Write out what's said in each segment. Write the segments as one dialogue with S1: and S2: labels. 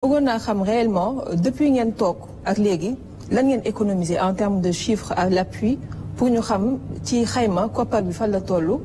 S1: bëggoon naa xam réellement depuis ngeen toog ak léegi lan ngeen économiser en termes de chiffres à l'appui pour ñu xam ci xayma koppar bi fan la toll.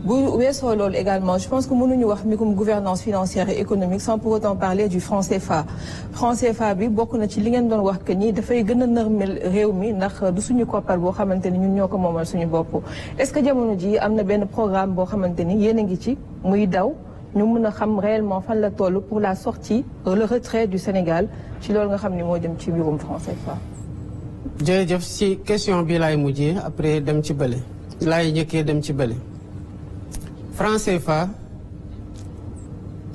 S1: bu weesoo loolu également je pense que mënuñu wax mbirum gouvernance financière et économique sans pour autant parler du franc CFA. franc CFA bi bokk na ci li ngeen doon wax que ni dafay gën a nërmel réew mi ndax du suñu koppar boo xamante ni ñun ñoo ko moomal suñu bopp. est-ce que jamono ji am na benn programme boo xamante ni yéen a ngi ci muy daw. ñu mën a xam réellement fan la toll pour la sortie le retrait du Sénégal ci loolu nga xam ni moo jëm ci mbirum franc CFA.
S2: jërëjëf ci question bi laay mujjee après dem ci bële laay njëkkee dem ci bële franc CFA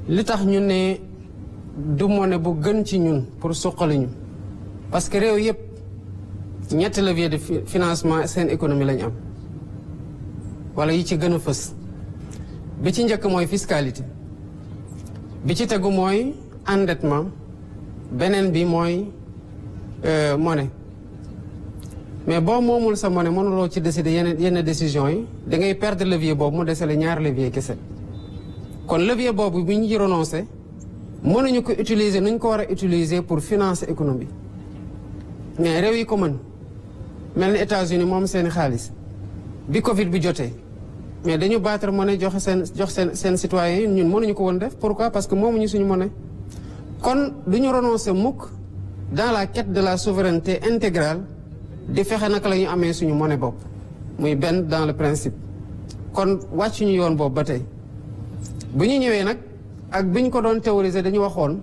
S2: li tax ñu ne du monnaie bu gën ci ñun pour suqali ñu parce que réew yëpp ñetti levier de financement seen économie lañu am wala yi ci gën a fës. bi ci njëkk mooy fiscalité bi ci tegu mooy endettement beneen bi mooy monnaie mais boo moomul sa monnaie mënuloo ci décider yenn décisions yi da ngay perdre levier boobu mu desale ñaari levier kese kon levier boobu bi ñu ci renoncé mënuñu ko utiliser nu ñu ko war a utiliser pour financer économie mais réew yi ko mën mel ni États-Unis moom seeni xaalis bi Covid bi jotee mais dañu battre monnaie jox seen citoyens yi ñun mënuñu ko woon def pourquoi parce que moomuñu suñu monnaie kon du ñu renoncer mukk dans la quête de la souveraineté intégrale di fexe naka la ñu amee suñu monnaie bopp muy benn dans le principe kon wàccuñu yoon boobu ba tey bu ñu ñëwee nag ak bi ñu ko doon théoriser dañu waxoon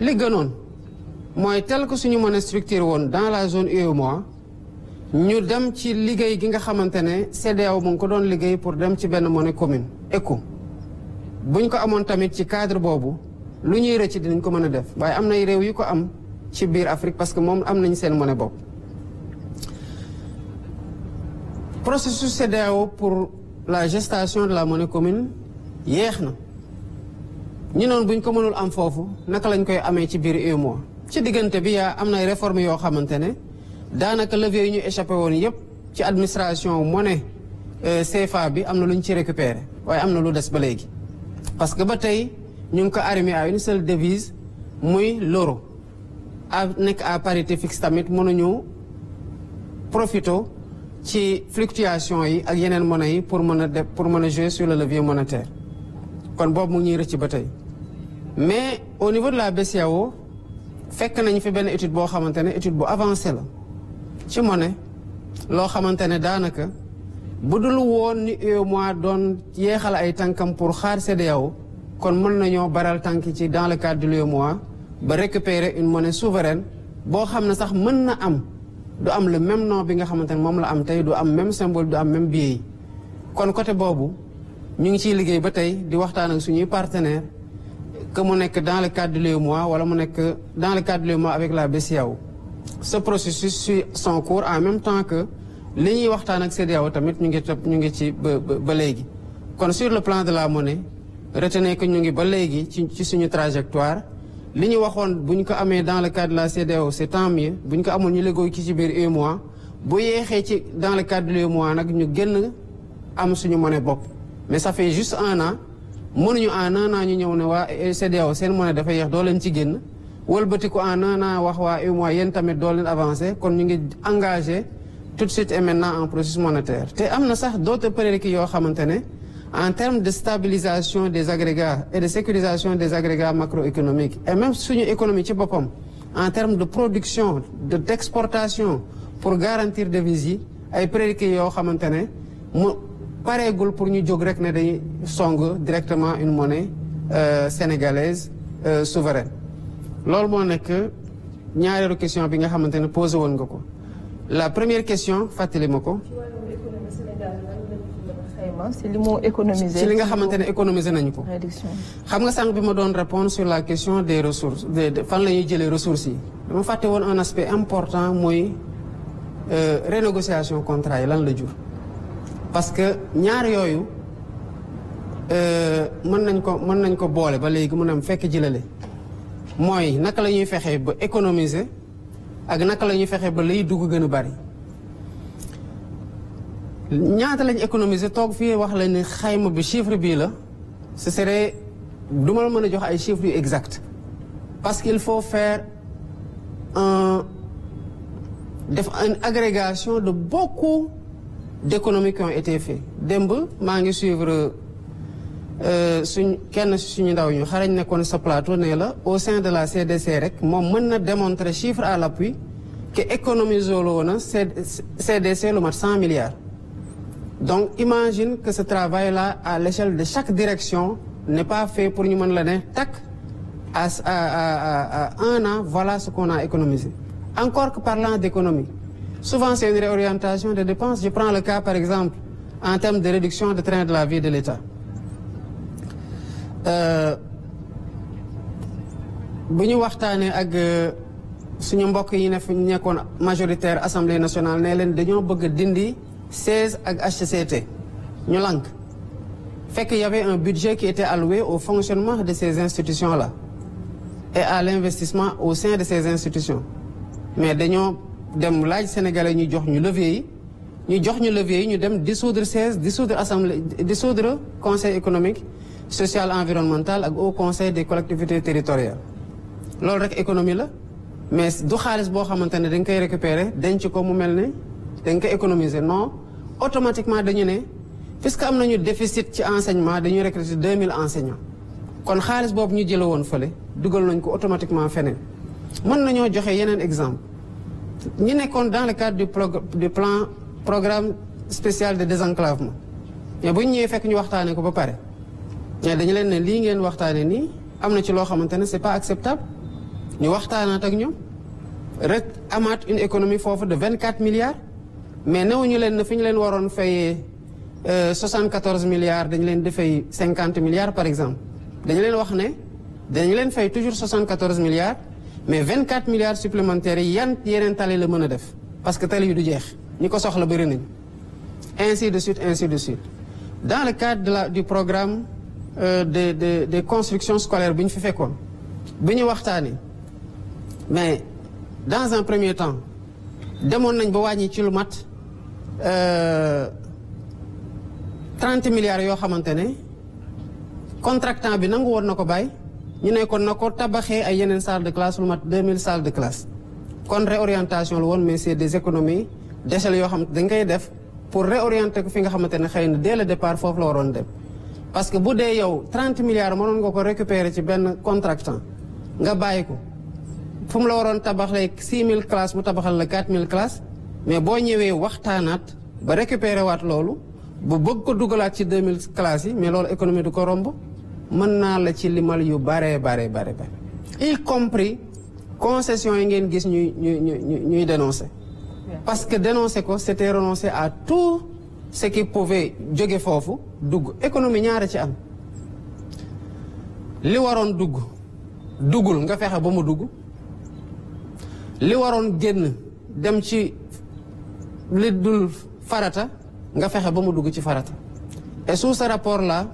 S2: li gënoon mooy tel que suñu monnaie structurée woon dans la zone UEMOA ñu dem ci liggéey gi nga xamante ne CEDEAO mu ngi ko doon liggéey pour dem ci benn monnaie commune ECO buñ ko amoon tamit ci cadre boobu lu ñuy rëcc dinañ ko mën a def waaye am nay réew yu ko am ci biir Afrique parce que moom am nañ seen monnaie bopp. processus CEDEAO pour la gestation de la monnaie commune yéex na ñu noonu buñ ko mënul am foofu naka lañ koy amee ci biir UEMOA ci diggante bi yaa am nay réformes yoo xamante ne. daanaka levier yi ñu échappé woon yëpp ci administration monnaie CFA bi am na lu ñu ci récupéré waaye am na lu des ba léegi parce que ba tey ñu ngi ko arrimé à une seule devise muy l'euro a nekk à parité fixe tamit mënuñu profito ci fluctuation yi ak yeneen monnaie yi pour mën a def pour mën a jouer sur le levier monétaire kon boobu mu ngi ñuy rëcc ba tey mais au niveau de la BCEAO fekk nañu fi benn étude boo xamante ne étude bu avancée la ci monnaie loo xamante ne daanaka bu dul woon ni UEMOA doon yeexal ay tànkam pour xaar CEDEAO kon mën nañoo baral tànk ci dans le cadre de l'UEMOA ba récupérer une monnaie souveraine boo xam ne sax mën na am du am le même nom bi nga xamante ne moom la am tey du am même symbole du am même billet yi kon côté boobu ñu ngi ciy liggéey ba tey di waxtaan ak suñuy partenaires que mu nekk dans le cadre de l'UEMOA wala mu nekk dans le cadre de l'UEMOA avec la BCEAO. Ce processus suit son cours en même temps que li ñuy waxtaan ak CEDEAO tamit ñu ngi ci ba léegi kon sur le plan de la monnaie retenez que ñu ngi ba léegi ci suñu trajectoire li ñu waxoon bu ñu ko amee dans le cadre de la CEDEAO c'est tant mieux bu ñu ko amoon ñu léegoo ci biir UEMOA bu yeexee ci dans le cadre de l'UEMOA nag ñu génn am suñu monnaie bopp mais ça fait juste un an mënuñu en un an ñu ñëw ne waa CEDEAO seen monnaie dafa yeex doo leen ci génn wëlbatiku en un an wax waa UEMOA yéen tamit doo leen avancé kon ñu ngi engagé tout de suite et maintenant en processus monétaire te am na sax d'autres prérequis yoo xamante ne en termes de stabilisation des agrégats et de sécurisation des agrégats macroéconomiques et même suñu économie ci boppam en termes de production d'exportation pour garantir devises yi ay prérequis yoo xamante ne mu pareegul pour ñu jóg rek ne dañuy song directement une monnaie sénégalaise souveraine loolu moo nekk ñaareelu question bi nga xamante ne posé woon nga ko la première question fàttali ma ko.
S1: ci li mu économiser
S2: ci li nga xamante ne économiser nañu ko. xam nga sànq bi ma doon répondre sur la question des ressources fan la ñuy jëlee ressources yi. dama fàtte woon un aspect important mooy renégociation contrat yi lan la jur. parce que ñaar yooyu mën nañ ko boole ba léegi mu ne fekk jëlale. mooy naka la ñuy fexee ba économiser ak naka la ñuy fexee ba lay dugg gën a bari ñaata lañ économiser toog fii wax la ni xayma bi chiffre bii la ce serait du ma la mën a jox ay chiffres yu exact parce qu'il faut faire une agrégation de beaucoup d'économies qui ont été faites. Demb maa ngi suivre kenn suñu ndaw ñu xarañ nekkoon sa plateau ne la au sein de la CDC rek moom mën na démontrer chiffre à l'appui que économiser loo na CDC lu mat 100 milliards. Donc imagine que ce travail-là à l'échelle de chaque direction n'est pas fait pour ñu mën la ne tac à un an voilà ce qu'on a économisé. Encore que parlant d'économie, souvent c'est une réorientation des dépenses. Je prends le cas par exemple en termes de réduction de train de la vie de l'État. Bu ñu waxtaanee ak suñu mbokk yi nekkoon majoritaire assemblée nationale ne leen dañoo bëgg a dindi 16 ak HCT ñu lank fekk y avait un budget qui était alloué au fonctionnement de ces institutions-là et à l'investissement au sein de ces institutions. Mais dañoo dem laaj sénégalais ñu jox ñu levier yi ñu dem dissoudre 16 dissoudre assemblée dissoudre conseil économique social environnemental ak au conseil des collectivités territoriales. Loolu rek économie la mais du xaalis boo xamante ne dañ koy récupérer denc ko mu mel ne dañ koy économiser non automatiquement dañu ne puisque am nañu déficit ci enseignement dañuy recruter 2000 enseignants kon xaalis boobu ñu jële woon fële dugal nañ ko automatiquement feneen. Mën nañoo joxe yeneen exemple ñi nekkoon dans le cadre du programme spécial de désenclavement mais bu ñu ñëwee fekk ñu waxtaanee ko ba pare mais dañu leen ne lii ngeen waxtaanee nii am na ci loo xamante ne c'est pas acceptable ñu waxtaanaat ak ñoom rek amaat une économie foofu de 24 milliards mais newuñu leen ne fi ñu leen waroon fayee 74 milliards dañu leen di fay 50 milliards par exemple dañu leen wax ne dañu leen fay toujours 74 milliards mais 24 milliards supplémentaires yi yeneen tali la mën a def parce que tali yu du jeex ñi ko soxla bëri nañ ainsi de suite ainsi de suite. Dans le cadre du programme de construction scolaire bi ñu fi fekkoon bi ñu waxtaanee mais dans un premier temps demoon nañ ba wàññi ci lu mat 30 milliards yoo xamante ne contractant bi nangu woon na ko bàyyi ñu ne kon na ko tabaxee ay yeneen salle de classe lu mat 2000 salles de classe kon réorientation la woon mais c'est des économies d'échelle yoo xam dañ koy def pour réorienter ko fi nga xamante ne xëy na dès le départ foofu la waroon dem. Parce que bu dee yow 30 milliards mënoon nga ko récupérer ci benn contractant nga bàyyi ko fu mu la waroon tabaxlee 6000 classes mu tabaxal la 4000 classes mais boo ñëwee waxtaanaat ba récupérer waat loolu bu bëgg ko dugalaat ci 2000 classes yi mais loolu économie du ko romb mën naa la ci limal yu bare y compris concessions yi ngeen gis ñuy dénoncer. Parce que dénoncer ko c'était renoncer à tout ce qui pouvait jóge foofu dugg économie ñaara ci am li waroon duggul nga fexe ba mu dugg li waroon génn dem ci li dul farata nga fexe ba mu dugg ci farata et sous ce rapport là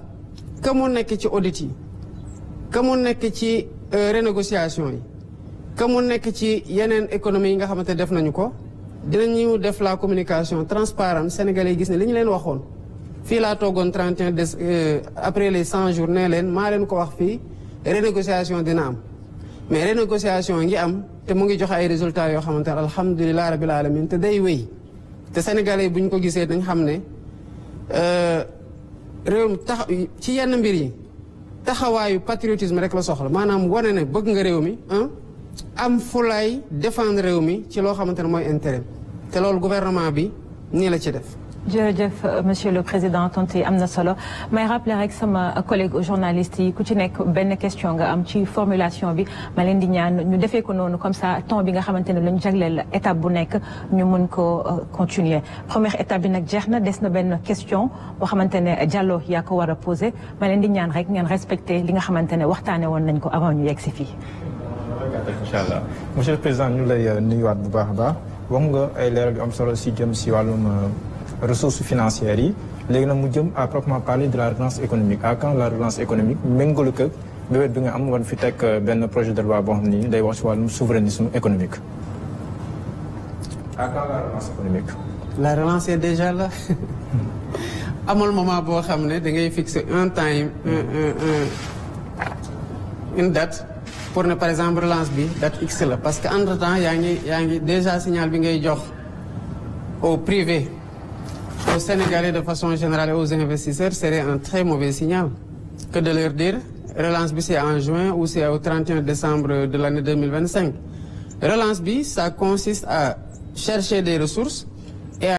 S2: que mu nekk ci audit yi que mu nekk ci renégociation yi que mu nekk ci yeneen économie yi nga xamante def nañu ko dinañu def la communication transparente sénégalais yi gis ne li ñu leen waxoon fii laa toogoon 31 après les 100 jours ne leen maa leen ko wax fii renégociation dina am mais renégociation ngi am te mu ngi joxe ay résultats yoo xamante ne alhamdulilah rabil alamin te day wéy te sénégalais yi bu ñu ko gisee dañ xam ne réew mi tax ci yenn mbir yi taxawaayu patriotisme rek la soxla maanaam wane ne bëgg nga réew mi am fulay défendre réew mi ci loo xamante ne mooy intérêt te loolu gouvernement bi nii la ci def.
S3: jërëjëf monsieur le président tontu am na solo may rappeler rek sama collègue journaliste yi ku ci nekk benn question nga am ci formulation bi ma leen di ñaan ñu defee ko noonu comme ça temps bi nga xamante ne lañu jagleel étape bu nekk ñu mën ko continuer première étape bi nag jeex na des na benn question boo xamante ne Diallo yaa ko war a poser ma leen di ñaan rek ngeen respecter li nga xamante ne waxtaane woon nañ ko avant ñu yegg si fii.
S4: incha allah monsieur le président ñu lay nuyuwaat bu baax a baax wax nga ay leeral yu am solo si jëm si wàllum ressources financières yi léegi nag mu jëm à proprement parler de la relance économique à quand la relance économique méngalu ko bébét bi nga am war fi teg benn projet de loi boo xam ni day wax si wàllum souverainisme économique à quand la relance économique.
S2: La relance est déjà là amul moment boo xam ne da ngay fixer un time une date pour ne par exemple relance bi date X la parce que entre temps yaa ngi déjà signal bi ngay jox au privé aux Sénégalais de façon générale et aux investisseurs serait un très mauvais signal que de leur dire relance bi c'est en juin ou c'est au 31 décembre de l'année 2025. Relance bi ça consiste à chercher des ressources